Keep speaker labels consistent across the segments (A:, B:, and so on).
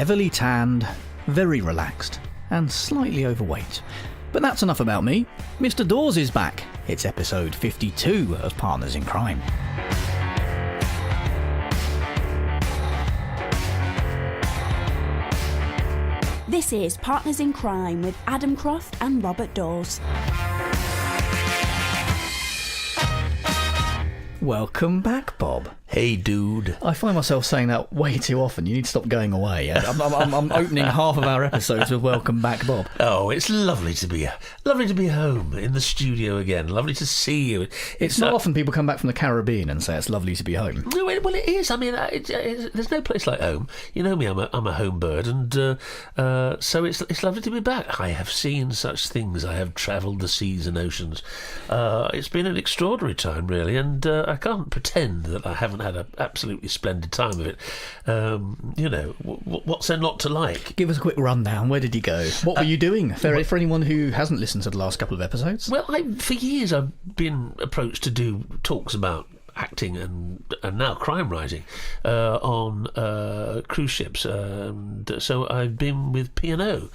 A: heavily tanned, very relaxed, and slightly overweight. But that's enough about me. Mr. Dawes is back. It's episode 52 of Partners in Crime.
B: This is Partners in Crime with Adam Croft and Robert Dawes.
A: Welcome back, Bob.
C: Hey, dude.
A: I find myself saying that way too often. You need to stop going away. I'm opening half of our episodes with "Welcome back, Bob."
C: Oh, it's lovely to be home in the studio again. Lovely to see you.
A: It's not often people come back from the Caribbean and say it's lovely to be home.
C: Well, it is. I mean, there's no place like home. You know me. I'm a home bird, and so it's lovely to be back. I have seen such things. I have travelled the seas and oceans. It's been an extraordinary time, really, and I can't pretend that I haven't had an absolutely splendid time of it. What's there not to like?
A: Give us a quick rundown. Where did you go? What were you doing? For anyone who hasn't listened to the last couple of episodes.
C: Well, for years I've been approached to do talks about acting and now crime writing on cruise ships, and so I've been with P&O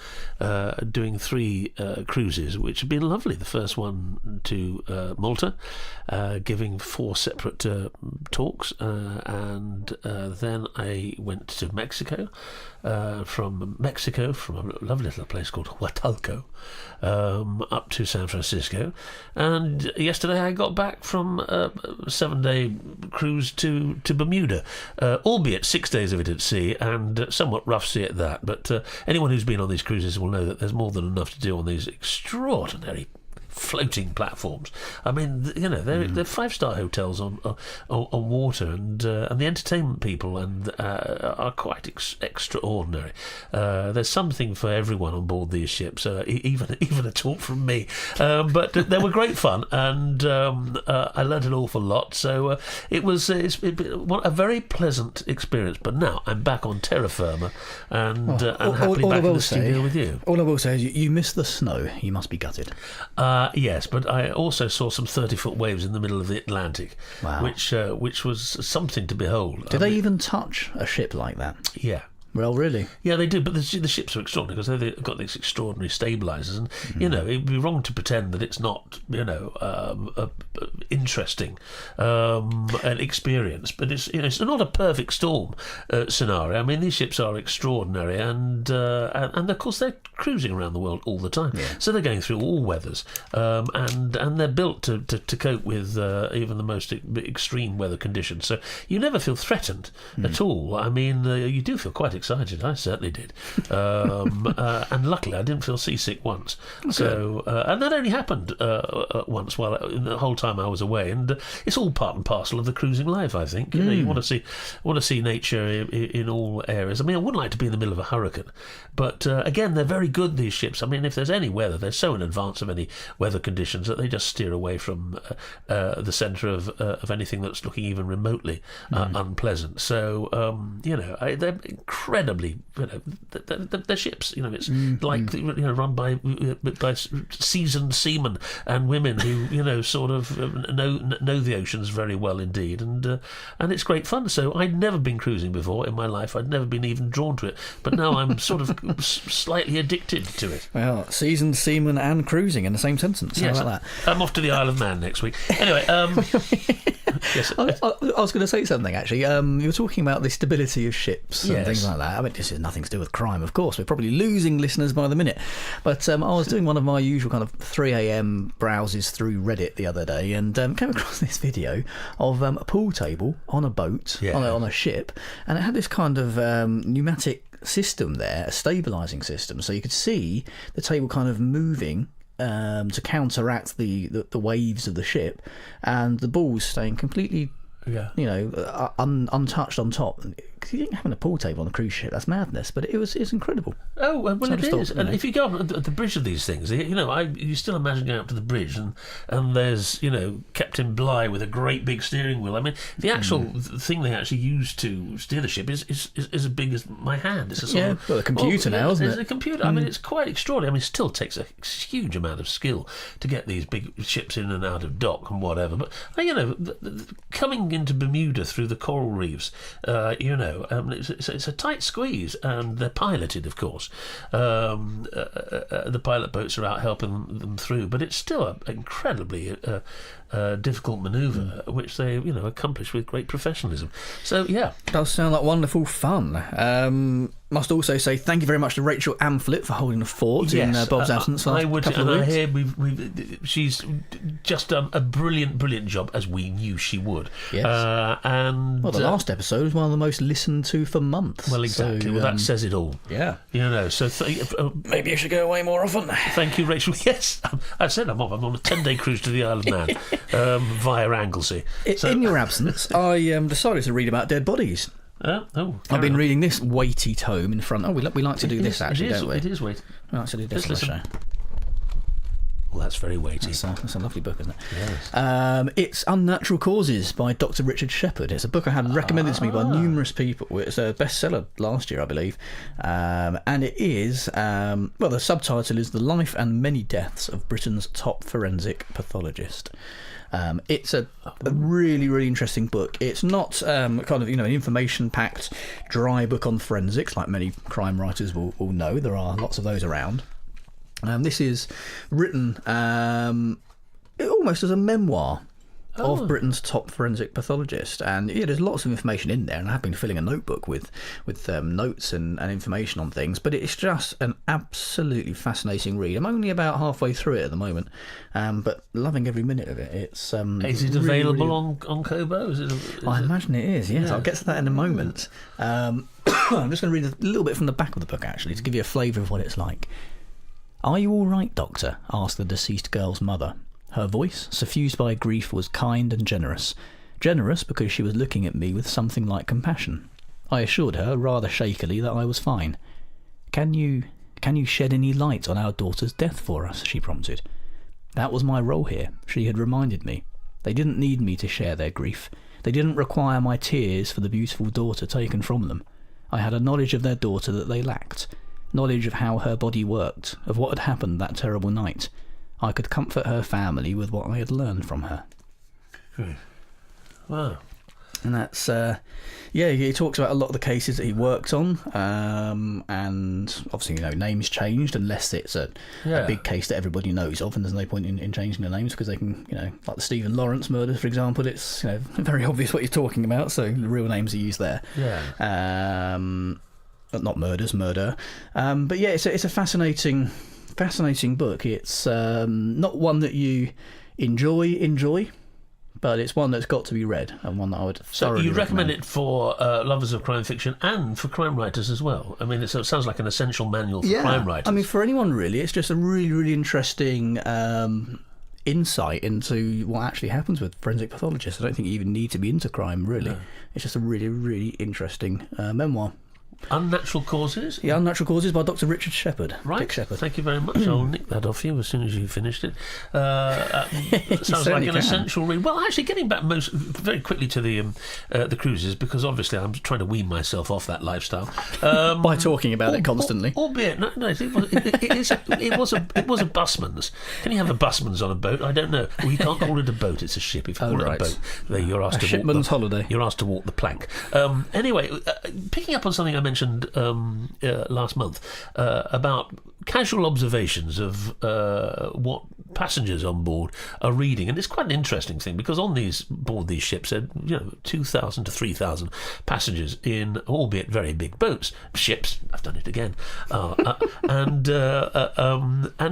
C: doing 3 cruises, which have been lovely. The first one to Malta, giving 4 separate talks, and then I went to Mexico. From a lovely little place called Huatulco, up to San Francisco, and yesterday I got back from a 7-day cruise to Bermuda, albeit 6 days of it at sea and somewhat rough sea at that. But anyone who's been on these cruises will know that there's more than enough to do on these extraordinary floating platforms. I mean, they're 5-star hotels on water, and the entertainment people are quite extraordinary. There's something for everyone on board these ships, even a talk from me. But they were great fun, and I learned an awful lot. So it's been a very pleasant experience. But now I'm back on terra firma, and happily back in the studio with you.
A: All I will say is you missed the snow. You must be gutted.
C: Yes, but I also saw some 30-foot waves in the middle of the Atlantic,
A: wow.
C: which was something to behold.
A: Do they even touch a ship like that?
C: Yeah.
A: Well, really?
C: Yeah, they do, but the ships are extraordinary because they've got these extraordinary stabilisers, and it'd be wrong to pretend that it's not, interesting an experience. But it's not a perfect storm scenario. I mean, these ships are extraordinary, and of course they're cruising around the world all the time, so they're going through all weathers, and they're built to cope with even the most extreme weather conditions. So you never feel threatened at all. I mean, you do feel quite excited. I certainly did, and luckily I didn't feel seasick once. Okay. So and that only happened once while the whole time I was away, and it's all part and parcel of the cruising life. I think you want to see nature in all areas. I mean, I wouldn't like to be in the middle of a hurricane, but again, they're very good, these ships. I mean, if there's any weather, they're so in advance of any weather conditions that they just steer away from the centre of anything that's looking even remotely unpleasant. So they're incredibly, they're ships. It's like run by seasoned seamen and women who sort of know the oceans very well indeed, and it's great fun. So I'd never been cruising before in my life. I'd never been even drawn to it, but now I'm sort of slightly addicted to it.
A: Well, seasoned seaman and cruising in the same sentence. How about that?
C: I'm off to the Isle of Man next week. Anyway, yes.
A: I was going to say something actually. You were talking about the stability of ships and things like that. I mean, this has nothing to do with crime, of course. We're probably losing listeners by the minute. But I was doing one of my usual kind of 3 a.m. browses through Reddit the other day, and came across this video of a pool table on a boat, on a ship, and it had this kind of pneumatic system there, a stabilising system, so you could see the table kind of moving to counteract the waves of the ship, and the balls staying completely untouched on top. Because you didn't have a pool table on a cruise ship. That's madness, but it's incredible.
C: Oh, well,
A: so
C: it is. And if you go on the bridge of these things, you still imagine going up to the bridge and there's, Captain Bligh with a great big steering wheel. I mean, the actual thing they actually use to steer the ship is as big as my hand. It's a sort of,
A: a computer now, isn't it?
C: It's a computer. I mean, it's quite extraordinary. I mean, it still takes a huge amount of skill to get these big ships in and out of dock and whatever. But, coming into Bermuda through the coral reefs, know, it's a tight squeeze, and they're piloted, of course. The pilot boats are out helping them through, but it's still an incredibly difficult manoeuvre, which they accomplish with great professionalism. So yeah,
A: does sound like wonderful fun. Must also say thank you very much to Rachel Amphlett for holding the fort in Bob's absence.
C: I would,
A: couple of
C: and I
A: weeks.
C: hear she's just done a brilliant job, as we knew she would.
A: Yes.
C: And
A: the last episode was one of the most listened to for months.
C: Well, exactly.
A: So,
C: well, that says it all.
A: Yeah.
C: So
A: maybe I should go away more often.
C: Thank you, Rachel. Yes, I said I'm off. I'm on a 10-day cruise to the Isle of Man via Anglesey.
A: In your absence, I decided to read about dead bodies. I've been reading this weighty tome in front. We like to do this, actually, don't we?
C: It is weighty.
A: We like to do this on the show.
C: Well, that's very weighty.
A: That's a lovely book, isn't it?
C: Yes.
A: It's Unnatural Causes by Dr. Richard Shepherd. It's a book I had recommended to me by numerous people. It's a bestseller last year, I believe. And it is, the subtitle is The Life and Many Deaths of Britain's Top Forensic Pathologist. It's a really, really interesting book. It's not an information-packed, dry book on forensics, like many crime writers will know. There are lots of those around. This is written almost as a memoir of Britain's top forensic pathologist, and there's lots of information in there, and I have been filling a notebook with notes and information on things, but it's just an absolutely fascinating read. I'm only about halfway through it at the moment, but loving every minute of it. It's
C: is it available really, on Kobo?
A: I imagine it is, yes. Yeah. I'll get to that in a moment. I'm just going to read a little bit from the back of the book, actually, to give you a flavour of what it's like. "Are you all right, Doctor?" asked the deceased girl's mother. Her voice, suffused by grief, was kind and generous. Generous because she was looking at me with something like compassion. I assured her, rather shakily, that I was fine. Can you shed any light on our daughter's death for us?" she prompted. That was my role here, she had reminded me. They didn't need me to share their grief. They didn't require my tears for the beautiful daughter taken from them. I had a knowledge of their daughter that they lacked. Knowledge of how her body worked, of what had happened that terrible night. I could comfort her family with what I had learned from her.
C: Wow.
A: And that's, he talks about a lot of the cases that he worked on, and obviously, names changed unless it's a big case that everybody knows of, and there's no point in changing the names because they can, like the Stephen Lawrence murders, for example, it's, very obvious what you're talking about, so the real names are used there.
C: Yeah.
A: But not murders, murder. But yeah, it's a fascinating book. It's not one that you enjoy, but it's one that's got to be read, and one that I would thoroughly
C: you recommend it for lovers of crime fiction and for crime writers as well. I mean, it sounds like an essential manual for crime writers.
A: I mean, for anyone really, it's just a really, really interesting insight into what actually happens with forensic pathologists. I don't think you even need to be into crime, really. No. It's just a really, really interesting memoir.
C: Unnatural Causes?
A: Yeah, Unnatural Causes by Dr. Richard Shepherd.
C: Right.
A: Dick Shepherd.
C: Thank you very much. I'll nick that off you as soon as you finished it. Sounds like an essential read. Well, actually, getting back very quickly to the cruises, because obviously I'm trying to wean myself off that lifestyle
A: by talking about it constantly.
C: Albeit, no, it was a busman's. Can you have a busman's on a boat? I don't know. Well, you can't call it a boat. It's a ship. If you call it a boat, you're asked to
A: shipman's holiday.
C: You're asked to walk the plank. Anyway, picking up on something I mentioned last month about casual observations of what passengers on board are reading, and it's quite an interesting thing because board these ships are 2,000 to 3,000 passengers in, albeit very big boats, ships. I've done it again, and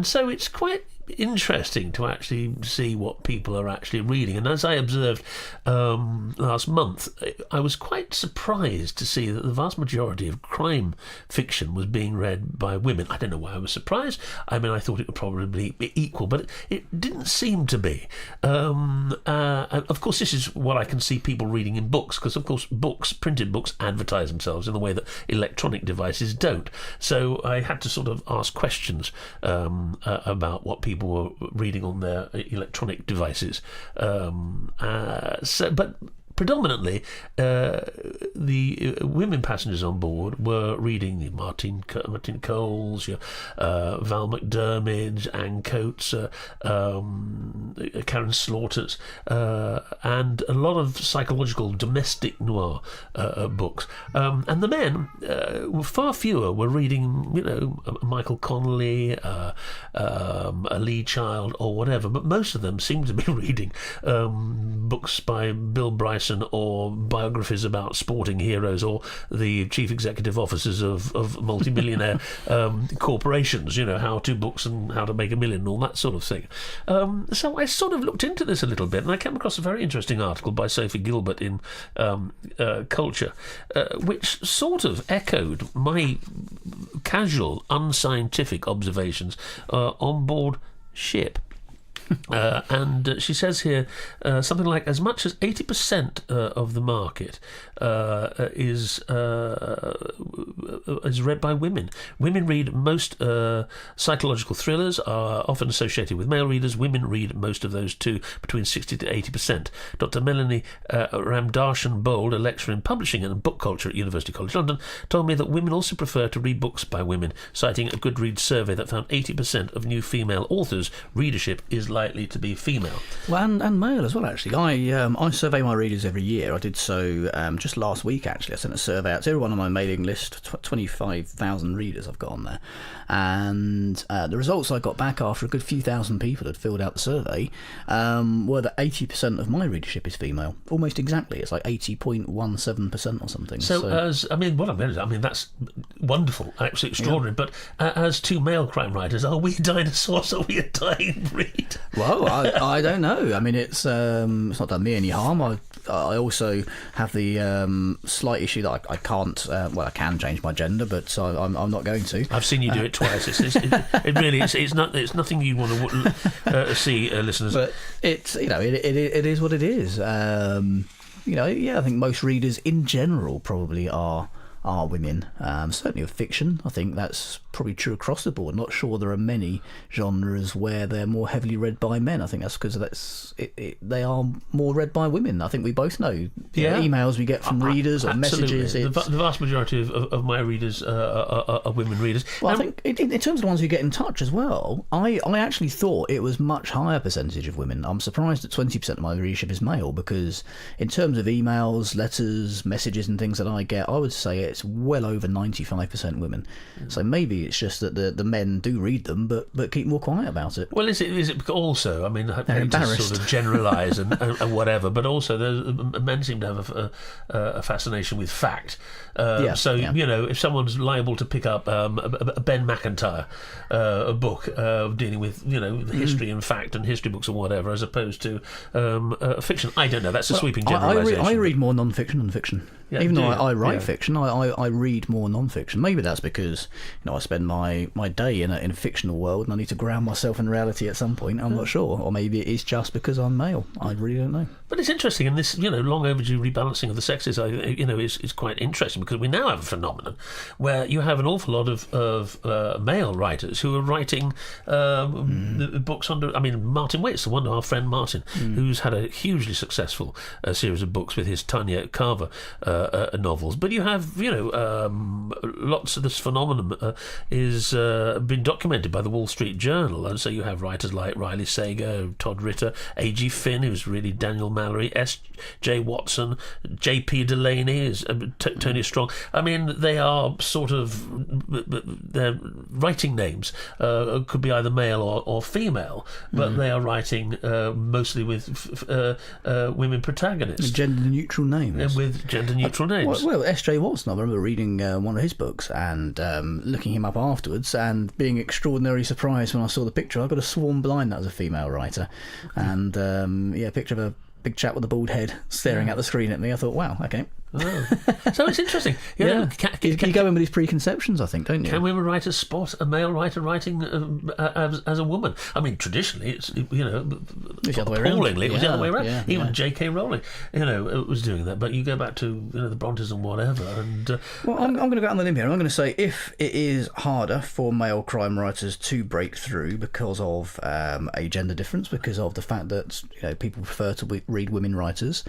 C: so it's quite interesting to actually see what people are actually reading. And as I observed last month, I was quite surprised to see that the vast majority of crime fiction was being read by women. I don't know why I was surprised. I mean, I thought it would probably be equal, but it didn't seem to be. Of course, this is what I can see people reading in books, because of course printed books advertise themselves in a way that electronic devices don't. So I had to sort of ask questions about what people were reading on their electronic devices. But predominantly, the women passengers on board were reading the Martin Coles, Val McDermid, Anne Coates, Karen Slaughters, and a lot of psychological domestic noir books. And the men, far fewer, were reading, Michael Connolly, a Lee Child, or whatever. But most of them seemed to be reading books by Bill Bryson, or biographies about sporting heroes, or the chief executive officers of multimillionaire corporations, how-to books and how to make a million and all that sort of thing. So I sort of looked into this a little bit, and I came across a very interesting article by Sophie Gilbert in Culture, which sort of echoed my casual, unscientific observations on board ship. And she says here something like as much as 80% of the market is read by women. Women read most psychological thrillers, are often associated with male readers. Women read most of those too, between 60 to 80%. Dr. Melanie Ramdarshan Bold, a lecturer in publishing and book culture at University College London, told me that women also prefer to read books by women, citing a Goodreads survey that found 80% of new female authors' readership is likely to be female.
A: Well, and male as well, actually. I survey my readers every year. I did so just last week, actually. I sent a survey out to everyone on my mailing list, 25,000 readers I've got on there. And the results I got back after a good few thousand people had filled out the survey were that 80% of my readership is female. Almost exactly. It's like 80.17% or something.
C: That's wonderful, absolutely extraordinary. Yeah. But as two male crime writers, are we dinosaurs? Are we a dying breed?
A: Well, I don't know. I mean, it's not done me any harm. I also have the slight issue that I can't. I can change my gender, but I'm not going to.
C: I've seen you do it twice. It's nothing you want to see, listeners.
A: But it is what it is. I think most readers in general probably are women. Certainly of fiction, I think that's probably true across the board. Not sure there are many genres where they're more heavily read by men. I think that's because they are more read by women. I think we both know emails we get from readers or messages.
C: The vast majority of my readers are women readers.
A: Well, I think in terms of the ones who get in touch as well, I actually thought it was much higher percentage of women. I'm surprised that 20% of my readership is male, because in terms of emails, letters, messages and things that I get, I would say it's well over 95% women. So maybe it's just that the men do read them, but keep more quiet about it.
C: Well, is it also? I mean, I hate
A: to
C: sort of generalise and whatever, but also men seem to have a fascination with fact. If someone's liable to pick up a Ben McIntyre a book dealing with history and fact and history books and whatever, as opposed to fiction, I don't know. That's a sweeping generalisation.
A: I read more non-fiction than fiction. Yeah, even though I write fiction, I read more non-fiction. Maybe that's because I spend my day in a fictional world and I need to ground myself in reality at some point. I'm not sure, or maybe it is just because I'm male. I really don't know.
C: But it's interesting, and this long overdue rebalancing of the sexes, is quite interesting, because we now have a phenomenon where you have an awful lot of male writers who are writing books under. I mean, Martin Waits, the one, our friend Martin, who's had a hugely successful series of books with his Tanya Carver novels. But you have lots of this phenomenon is been documented by the Wall Street Journal, and so you have writers like Riley Sager, Todd Ritter, A.G. Finn, who's really Daniel Mallory, S.J. Watson, J.P. Delaney, is Tony Strong. I mean, they are sort of their writing names could be either male or female, but they are writing mostly with women protagonists,
A: gender neutral names.
C: With gender neutral names.
A: Well, S.J. Watson, I remember reading one of his books and looking him up afterwards and being extraordinarily surprised when I saw the picture. I got a sworn blind that was a female writer, and a picture of a big chap with a bald head staring at the screen at me. I thought, wow, okay.
C: Oh. So it's interesting.
A: You go in with these preconceptions, I think, don't you?
C: Can women writers spot a male writer writing as a woman? I mean, traditionally, it's appallingly, it was the other way around. Even J.K. Rowling, was doing that. But you go back to the Brontes and whatever. And
A: well, I'm going to go out on the limb here. I'm going to say if it is harder for male crime writers to break through because of a gender difference, because of the fact that people prefer to read women writers,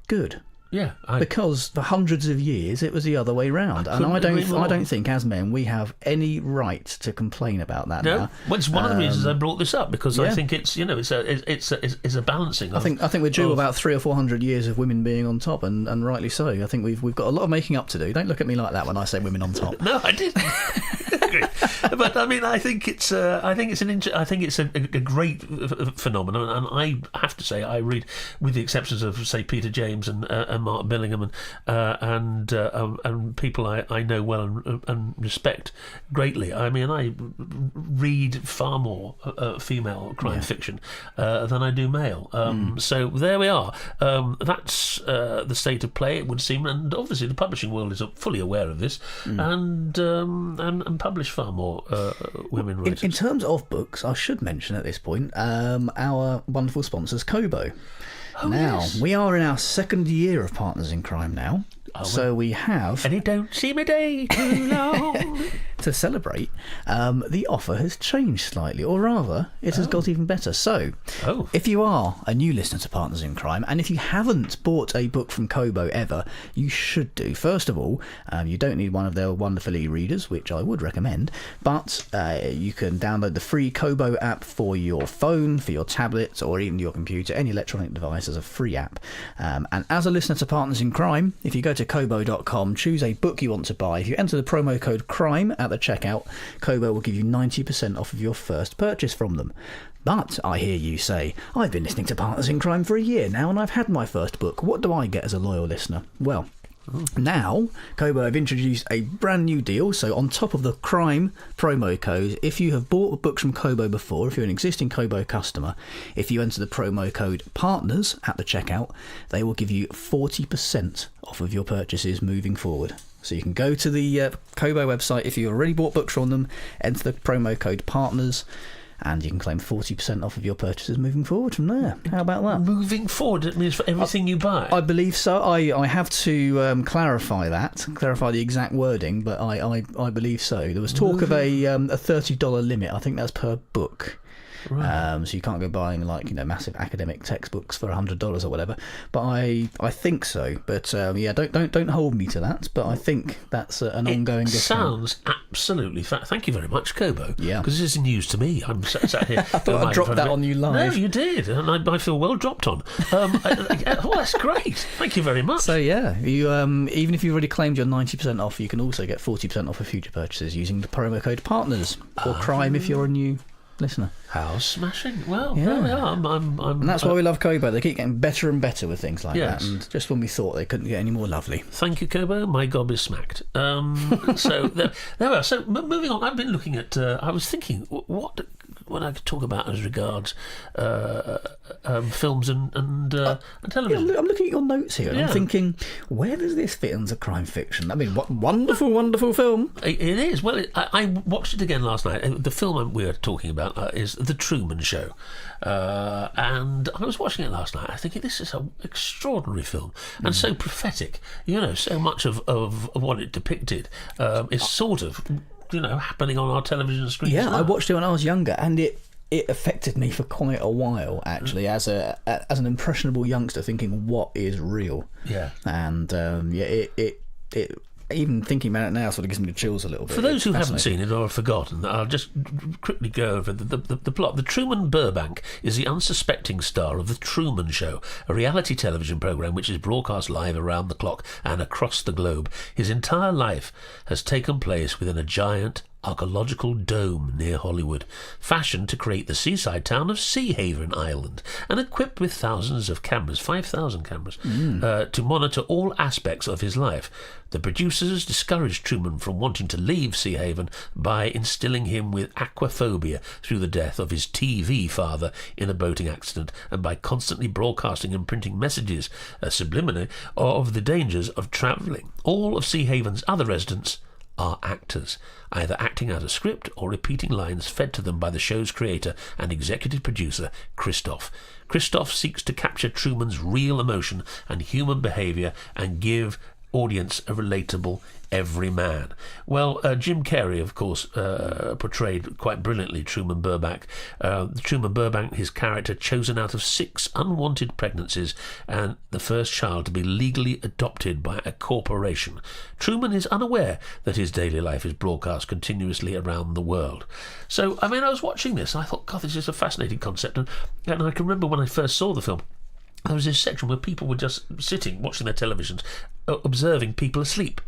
A: good.
C: Yeah,
A: because for hundreds of years it was the other way round, and I don't think as men we have any right to complain about that.
C: No,
A: now.
C: well, it's one of the reasons I brought this up, because I think it's a balancing.
A: I think we're due about 300 or 400 years of women being on top, and rightly so. I think we've got a lot of making up to do. Don't look at me like that when I say women on top.
C: No, I didn't. But I mean, I think it's a great phenomenon, and I have to say I read, with the exceptions of say Peter James and Mark Billingham and people I know well and respect greatly. I mean, I read far more female crime fiction than I do male. So there we are. That's the state of play, it would seem, and obviously the publishing world is fully aware of this, and publish far more women writers.
A: In terms of books, I should mention at this point our wonderful sponsors, Kobo. We are in our second year of Partners in Crime now. So we have...
C: And it don't seem a day too long.
A: To celebrate, the offer has changed slightly, or rather, it has got even better. So, if you are a new listener to Partners in Crime, and if you haven't bought a book from Kobo ever, you should do. First of all, you don't need one of their wonderful e-readers, which I would recommend, but you can download the free Kobo app for your phone, for your tablet, or even your computer. Any electronic device as a free app. And as a listener to Partners in Crime, if you go to kobo.com, choose a book you want to buy. If you enter the promo code CRIME at the checkout, Kobo will give you 90% off of your first purchase from them. But I hear you say, I've been listening to Partners in Crime for a year now and I've had my first book. What do I get as a loyal listener? Well, now Kobo have introduced a brand new deal. So on top of the crime promo code, if you have bought books from Kobo before, if you're an existing Kobo customer, if you enter the promo code PARTNERS at the checkout, they will give you 40% off of your purchases moving forward. So you can go to the Kobo website if you already bought books from them, enter the promo code PARTNERS, and you can claim 40% off of your purchases moving forward from there. How about that?
C: Moving forward, it means for everything you buy?
A: I believe so. I have to clarify the exact wording, but I believe so. There was talk of a $30 limit. I think that's per book. Right. So you can't go buying massive academic textbooks for $100 or whatever. But I think so. But don't hold me to that. But I think that's an ongoing discount.
C: Sounds absolutely. Thank you very much, Kobo.
A: Yeah,
C: because this is news to me. I'm sat here.
A: I thought I'd drop that on you live.
C: No, you did, and I feel well dropped on. That's great. Thank you very much.
A: So yeah, you even if you've already claimed your 90% off, you can also get 40% off of future purchases using the promo code PARTNERS or CRIME if you're a new listener.
C: How smashing. Well, there we are.
A: And that's why we love Kobo. They keep getting better and better with things like that, and just when we thought they couldn't get any more lovely.
C: Thank you, Kobo. My gob is smacked. So there we are. So moving on, I've been looking at I was thinking what I could talk about as regards films and television.
A: I'm looking at your notes here and I'm thinking, where does this fit into crime fiction? I mean, what wonderful film.
C: It is. Well, I watched it again last night. The film we're talking about is The Truman Show. And I was watching it last night. I think this is an extraordinary film and so prophetic. So much of what it depicted is sort of happening on our television screens.
A: Yeah,
C: now.
A: I watched it when I was younger, and it affected me for quite a while, actually, as an impressionable youngster, thinking what is real.
C: Yeah,
A: and it even thinking about it now sort of gives me the chills a little bit.
C: For those who haven't seen it or have forgotten, I'll just quickly go over the plot. The Truman Burbank is the unsuspecting star of The Truman Show, a reality television program which is broadcast live around the clock and across the globe. His entire life has taken place within a giant archaeological dome near Hollywood, fashioned to create the seaside town of Seahaven Island, and equipped with thousands of cameras, 5,000 cameras, to monitor all aspects of his life. The producers discouraged Truman from wanting to leave Seahaven by instilling him with aquaphobia through the death of his TV father in a boating accident, and by constantly broadcasting and printing messages subliminally of the dangers of travelling. All of Seahaven's other residents are actors, either acting out a script or repeating lines fed to them by the show's creator and executive producer, Christoph. Christoph seeks to capture Truman's real emotion and human behaviour and give audience a relatable everyman. Well, Jim Carrey, of course, portrayed quite brilliantly Truman Burbank. Truman Burbank, his character, chosen out of 6 unwanted pregnancies and the first child to be legally adopted by a corporation. Truman is unaware that his daily life is broadcast continuously around the world. So, I mean, I was watching this and I thought, God, this is a fascinating concept. And I can remember when I first saw the film, there was this section where people were just sitting, watching their televisions, observing people asleep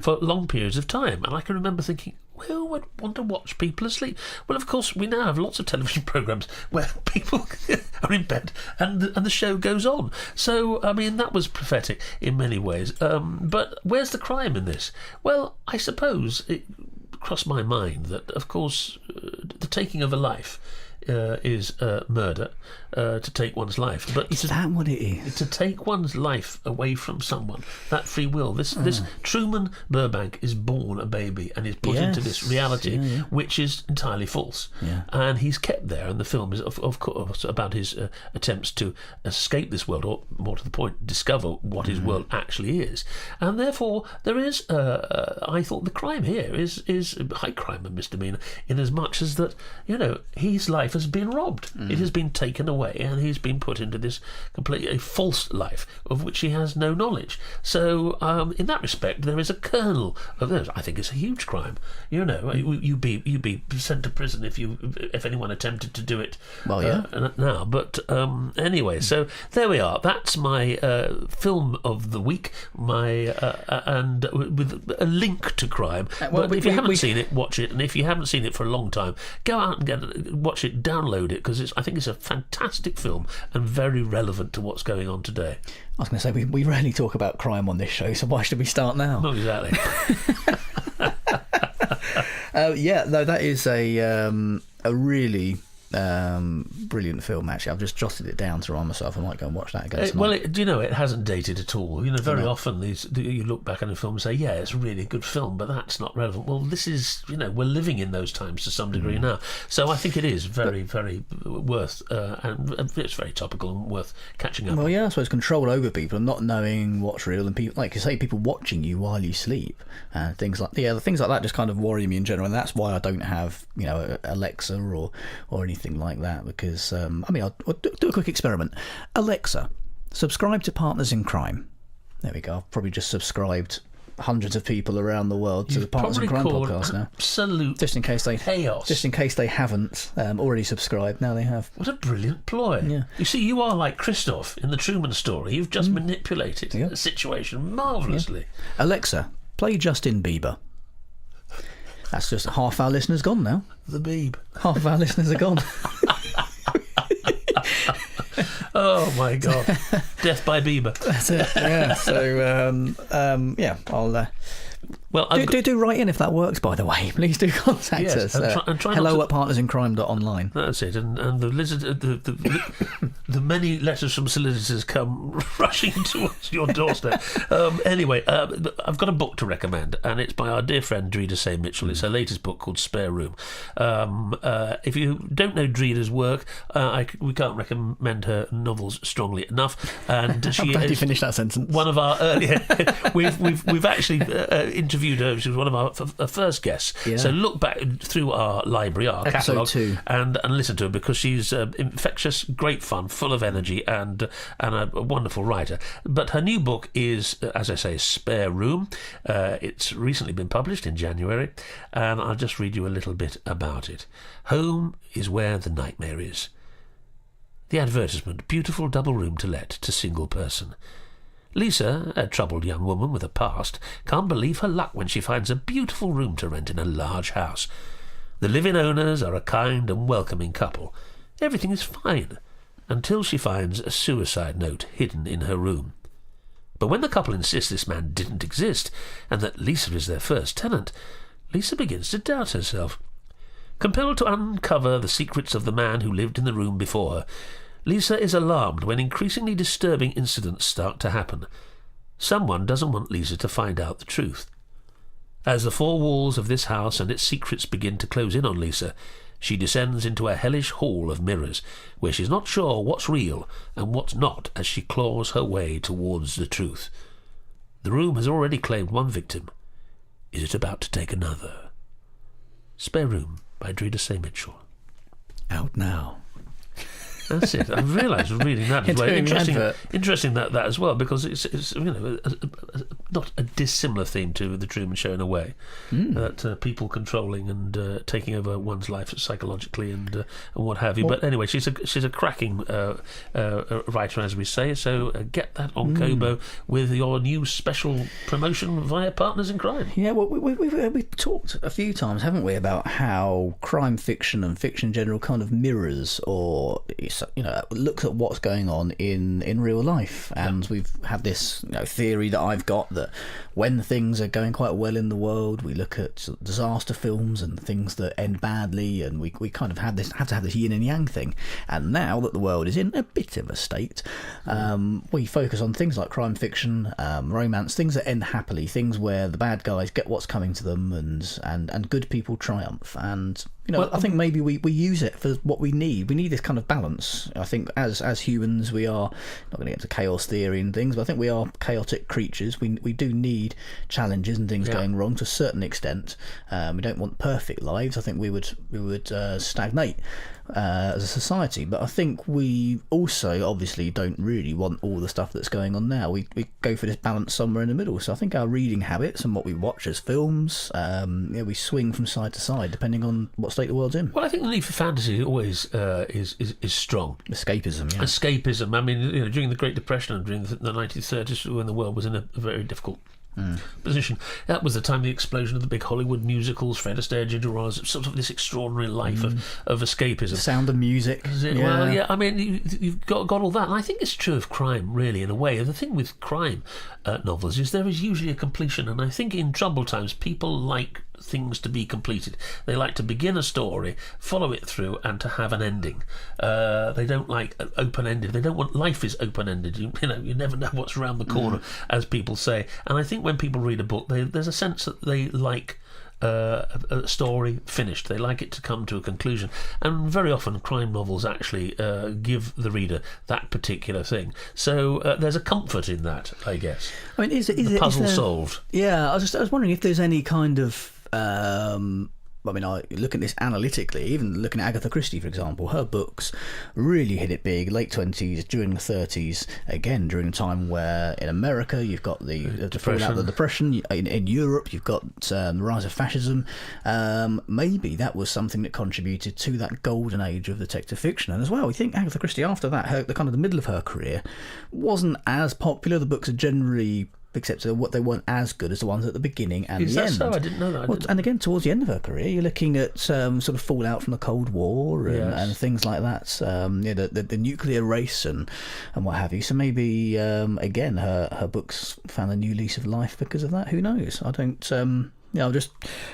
C: for long periods of time. And I can remember thinking, who would want to watch people asleep? Well, of course, we now have lots of television programmes where people are in bed and the show goes on. So, I mean, that was prophetic in many ways. But where's the crime in this? Well, I suppose it crossed my mind that, of course, the taking of a life is murder, to take one's life. But
A: is that what it is?
C: To take one's life away from someone, that free will. This Truman Burbank is born a baby and is put into this reality, which is entirely false.
A: Yeah.
C: And he's kept there, and the film is, of course, about his attempts to escape this world, or more to the point, discover what his world actually is. And therefore, there is, I thought, the crime here is high crime and misdemeanor, in as much as that, his life has been robbed. It has been taken away, and he's been put into this completely false life of which he has no knowledge. So, in that respect, there is a kernel of those. I think it's a huge crime. You'd be sent to prison if anyone attempted to do it.
A: Well, yeah.
C: Now, but anyway, so there we are. That's my film of the week. And with a link to crime. But if you haven't seen it, watch it. And if you haven't seen it for a long time, go out and watch it. Download it, because I think it's a fantastic film and very relevant to what's going on today.
A: I was going to say, we rarely talk about crime on this show, so why should we start now?
C: Not exactly.
A: That is a really brilliant film, actually. I've just jotted it down to remind myself I might go and watch that again tonight.
C: Well, it hasn't dated at all. Very often you look back on a film and say, yeah, it's a really good film, but that's not relevant. Well, this is, we're living in those times to some degree now. So I think it is very, very worth, and it's very topical and worth catching up.
A: Well, yeah, I suppose control over people and not knowing what's real, and people, like you say, people watching you while you sleep, and things like that just kind of worry me in general, and that's why I don't have, Alexa or anything like that, because I'll do a quick experiment. Alexa, subscribe to Partners in Crime. There we go. I've probably just subscribed hundreds of people around the world to the Partners in Crime podcast now.
C: Absolute
A: just in case they haven't already subscribed. Now they have.
C: What a brilliant ploy!
A: Yeah.
C: You see, you are like Christoph in the Truman story. You've just manipulated the situation marvellously.
A: Yeah. Alexa, play Justin Bieber. That's just half our listeners gone now.
C: The Beeb.
A: Half of our listeners are gone.
C: Oh my God! Death by Bieber.
A: That's it. Yeah. So I'll. Well, do write in if that works. By the way, please do contact us.
C: And try
A: hello at partnersincrime.online.
C: That's it. And the many letters from solicitors come rushing towards your doorstep. Anyway, I've got a book to recommend, and it's by our dear friend Dreda Say Mitchell. It's her latest book called Spare Room. If you don't know Dreda's work, we can't recommend her novels strongly enough. And
A: I'm glad you finished that sentence.
C: One of our earlier, we've actually interviewed her. She was one of our first guests. Yeah. So look back through our library, our catalogue, and listen to her, because she's infectious, great fun, full of energy, and a wonderful writer. But her new book is, as I say, Spare Room. It's recently been published in January, and I'll just read you a little bit about it. Home is where the nightmare is. The advertisement: beautiful double room to let to single person. Lisa, a troubled young woman with a past, can't believe her luck when she finds a beautiful room to rent in a large house. The live-in owners are a kind and welcoming couple. Everything is fine, until she finds a suicide note hidden in her room. But when the couple insists this man didn't exist, and that Lisa is their first tenant, Lisa begins to doubt herself. Compelled to uncover the secrets of the man who lived in the room before her, Lisa is alarmed when increasingly disturbing incidents start to happen. Someone doesn't want Lisa to find out the truth. As the four walls of this house and its secrets begin to close in on Lisa, she descends into a hellish hall of mirrors, where she's not sure what's real and what's not as she claws her way towards the truth. The room has already claimed one victim. Is it about to take another? Spare Room by Dreda Say Mitchell.
A: Out now.
C: That's it. I've realised reading that as well. Interesting that as well, because it's not a dissimilar theme to The Truman Show in a way, that people controlling and taking over one's life psychologically and what have you. But anyway, she's a cracking writer, as we say. So get that on Kobo with your new special promotion via Partners in Crime.
A: Yeah, well, we've talked a few times, haven't we, about how crime fiction and fiction in general kind of mirrors or looks at what's going on in real life, and we've had this theory that I've got that when things are going quite well in the world, we look at disaster films and things that end badly, and we kind of have to have this yin and yang thing. And now that the world is in a bit of a state, we focus on things like crime fiction, romance, things that end happily, things where the bad guys get what's coming to them, and good people triumph. And I think maybe we use it for what we need. We need this kind of balance. I think as humans, we are not going to get into chaos theory and things, but I think we are chaotic creatures. We do need challenges and things going wrong to a certain extent. We don't want perfect lives. I think we would stagnate as a society. But I think we also obviously don't really want all the stuff that's going on now. We go for this balance somewhere in the middle. So I think our reading habits and what we watch as films, we swing from side to side depending on what state the world's in.
C: Well, I think the need for fantasy always is strong.
A: Escapism, yeah.
C: Escapism. I mean, during the Great Depression and during the 1930s, when the world was in a very difficult position, that was the time of the explosion of the big Hollywood musicals, Fred Astaire, Ginger Rogers, sort of this extraordinary life of escapism.
A: The Sound of Music.
C: Well, yeah, I mean, you've got all that. And I think it's true of crime, really, in a way. The thing with crime novels is there is usually a completion, and I think in troubled times, people like things to be completed. They like to begin a story, follow it through, and to have an ending. They don't like open-ended. They don't want life is open-ended. You never know what's around the corner, as people say. And I think when people read a book, there's a sense that they like a story finished. They like it to come to a conclusion, and very often crime novels actually give the reader that particular thing. So there's a comfort in that, I guess.
A: I mean, is
C: the puzzle solved?
A: Yeah, I was wondering if there's any kind of I look at this analytically, even looking at Agatha Christie, for example, her books really hit it big, late 20s, during the 30s, again, during a time where in America you've got the fallout of the Depression, in Europe you've got the rise of fascism. Maybe that was something that contributed to that golden age of detective fiction. And as well, we think Agatha Christie, after that, the kind of the middle of her career, wasn't as popular. The books are generally accepted what they weren't as good as the ones at the beginning and the end.
C: So? I didn't know that.
A: And again, towards the end of her career, you're looking at sort of fallout from the Cold War and things like that. The nuclear race and what have you. So maybe again, her books found a new lease of life because of that. Who knows? I don't. Just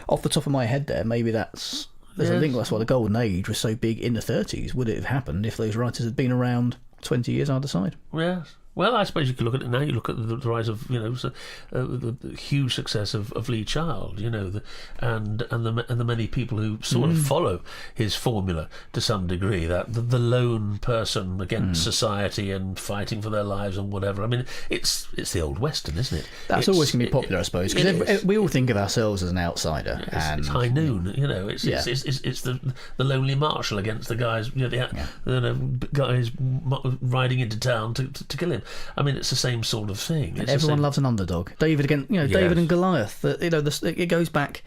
A: off the top of my head, there, maybe that's. I think that's why the golden age was so big in the 30s. Would it have happened if those writers had been around 20 years either side?
C: Yes. Well, I suppose you could look at it now. You look at the rise of, the huge success of Lee Child, and the many people who sort of follow his formula to some degree. That the lone person against society and fighting for their lives and whatever. I mean, it's the old Western, isn't it?
A: That's always going to be popular, I suppose, because we all think of ourselves as an outsider.
C: It's High Noon, It's the lonely marshal against the guys, guys riding into town to kill him. I mean, it's the same sort of thing.
A: Everyone loves an underdog. David David and Goliath. It goes back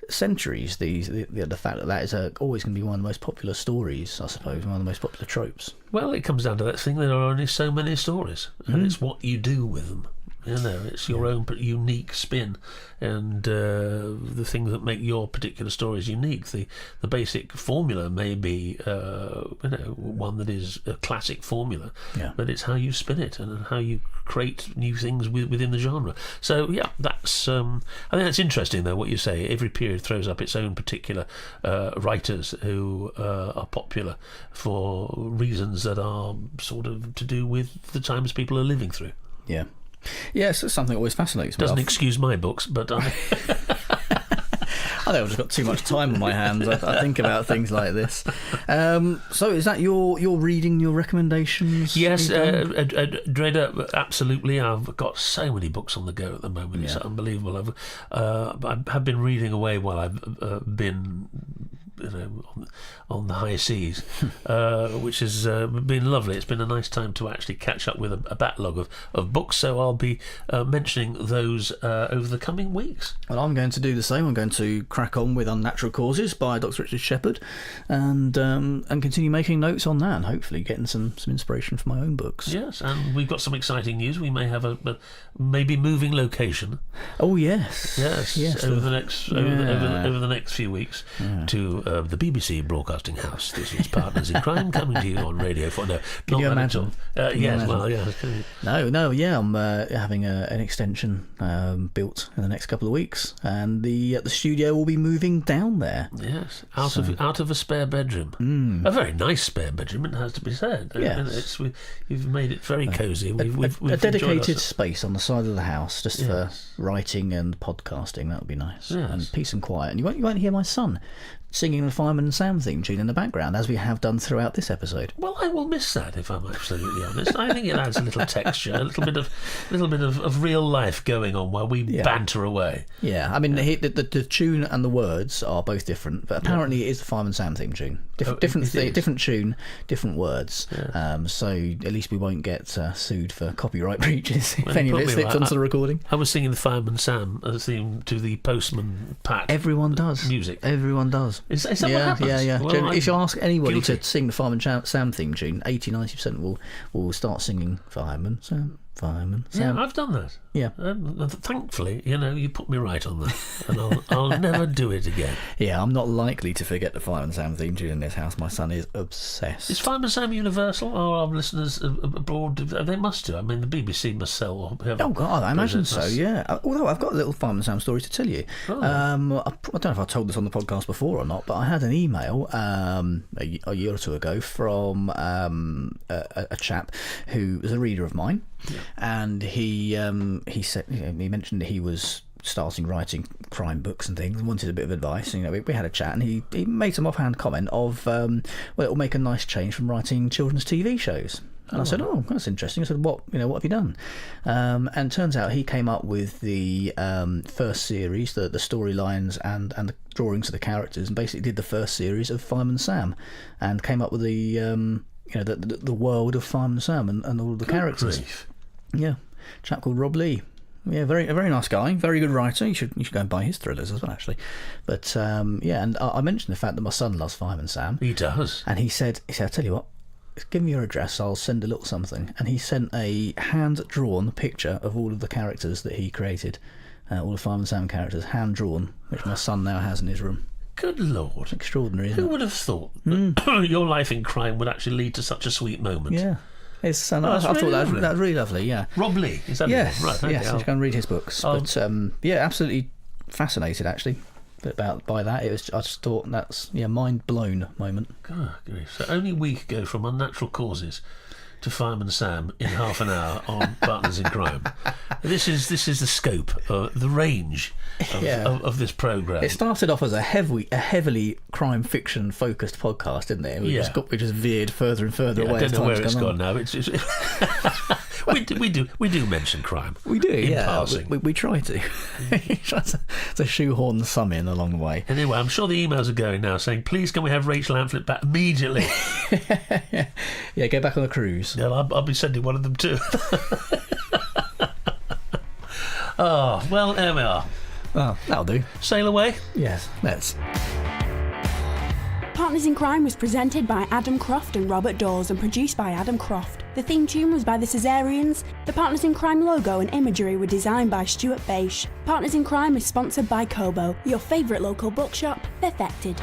A: centuries. The fact that is always going to be one of the most popular stories, I suppose, one of the most popular tropes.
C: Well, it comes down to that thing. There are only so many stories, and it's what you do with them. It's your own unique spin, and the things that make your particular stories unique. The basic formula may be one that is a classic formula, but it's how you spin it and how you create new things within the genre. So that's I think that's interesting though what you say. Every period throws up its own particular writers who are popular for reasons that are sort of to do with the times people are living through.
A: Yeah. Yes, it's something that always fascinates me.
C: Doesn't excuse my books, but
A: think I've just got too much time on my hands. I think about things like this. So is that your reading, your recommendations?
C: Yes, Dreader, absolutely. I've got so many books on the go at the moment. It's unbelievable. I have been reading away while I've been on the high seas, which has been lovely. It's been a nice time to actually catch up with a backlog of books, so I'll be mentioning those over the coming weeks.
A: Well, I'm going to do the same. I'm going to crack on with Unnatural Causes by Dr. Richard Shepherd and continue making notes on that and hopefully getting some inspiration for my own books.
C: Yes, and we've got some exciting news. We may have a maybe moving location.
A: Oh, yes.
C: Over the next few weeks to the BBC Broadcasting House. This is Partners in Crime coming to you on Radio 4. No,
A: Can you imagine?
C: Yes, well, yeah.
A: I'm having an extension built in the next couple of weeks, and the studio will be moving down there.
C: Yes, out of a spare bedroom. A very nice spare bedroom, it has to be said.
A: Yes.
C: You've made it very cosy. We've
A: a dedicated space on the side of the house just for writing and podcasting. That would be nice.
C: Yes.
A: And peace and quiet. And you won't hear my son singing the Fireman and Sam theme tune in the background, as we have done throughout this episode.
C: Well, I will miss that, if I'm absolutely honest. I think it adds a little texture, a little bit of real life going on while we banter away.
A: Yeah, I mean, the tune and the words are both different, but apparently it is the Fireman and Sam theme tune. Different tune, different words. Yeah. So at least we won't get sued for copyright breaches if any of it slips onto the recording.
C: I was singing the Fireman Sam theme to the Postman Pat.
A: Everyone does.
C: Music.
A: Everyone does.
C: Is that what happens?
A: Yeah.
C: Well,
A: if you ask anybody to sing the Fireman Sam theme tune, 80-90% will start singing Fireman Sam.
C: Yeah, I've done that.
A: Yeah.
C: Thankfully, you put me right on that, and I'll never do it again.
A: Yeah, I'm not likely to forget the Fireman Sam theme tune in this house. My son is obsessed.
C: Is Fireman Sam universal, or our listeners abroad? They must do. I mean, the BBC must sell.
A: Oh God, I imagine so. Yeah. Although I've got a little Fireman Sam story to tell you. Oh. I don't know if I told this on the podcast before or not, but I had an email a year or two ago from a chap who was a reader of mine. Yeah. And he said, he mentioned that he was starting writing crime books and things and wanted a bit of advice. We had a chat, and he made some offhand comment of it will make a nice change from writing children's TV shows. And I said, oh, that's interesting. I said, what have you done? And turns out he came up with the first series, the storylines and the drawings of the characters, and basically did the first series of Fireman Sam, and came up with the world of Fireman Sam and all the characters.
C: Grief.
A: Yeah, chap called Rob Lee. Yeah, a very nice guy, very good writer. You should go and buy his thrillers as well, actually. But and I mentioned the fact that my son loves Fireman Sam.
C: He does,
A: and he said, "I'll tell you what, give me your address, I'll send a little something." And he sent a hand-drawn picture of all of the characters that he created, all the Fireman Sam characters, hand-drawn, which my son now has in his room.
C: Good Lord.
A: Extraordinary, isn't it?
C: Who would have thought that your life in crime would actually lead to such a sweet moment?
A: Yeah. I thought that was really lovely, yeah.
C: Rob Lee, is that
A: yes,
C: right?
A: Okay, yes, you can read his books. But absolutely fascinated actually by that. I just thought that's mind blown moment.
C: God grief. So only a week ago from Unnatural Causes to Fireman Sam in half an hour on Partners in Crime. This is the scope, the range of this programme.
A: It started off as a heavily crime fiction focused podcast, didn't it? We just veered further and further away.
C: I don't know where it's gone now. It's we do mention crime.
A: We do,
C: in passing.
A: We try to. Try to shoehorn some in along the way.
C: Anyway, I'm sure the emails are going now saying, please can we have Rachel Amphlett back immediately?
A: Yeah, go back on the cruise.
C: Yeah, I'll be sending one of them too. Oh, well, there we are.
A: Well, that'll do.
C: Sail away?
A: Yes, let's.
B: Partners in Crime was presented by Adam Croft and Robert Dawes and produced by Adam Croft. The theme tune was by the Caesareans. The Partners in Crime logo and imagery were designed by Stuart Beisch. Partners in Crime is sponsored by Kobo, your favourite local bookshop, perfected.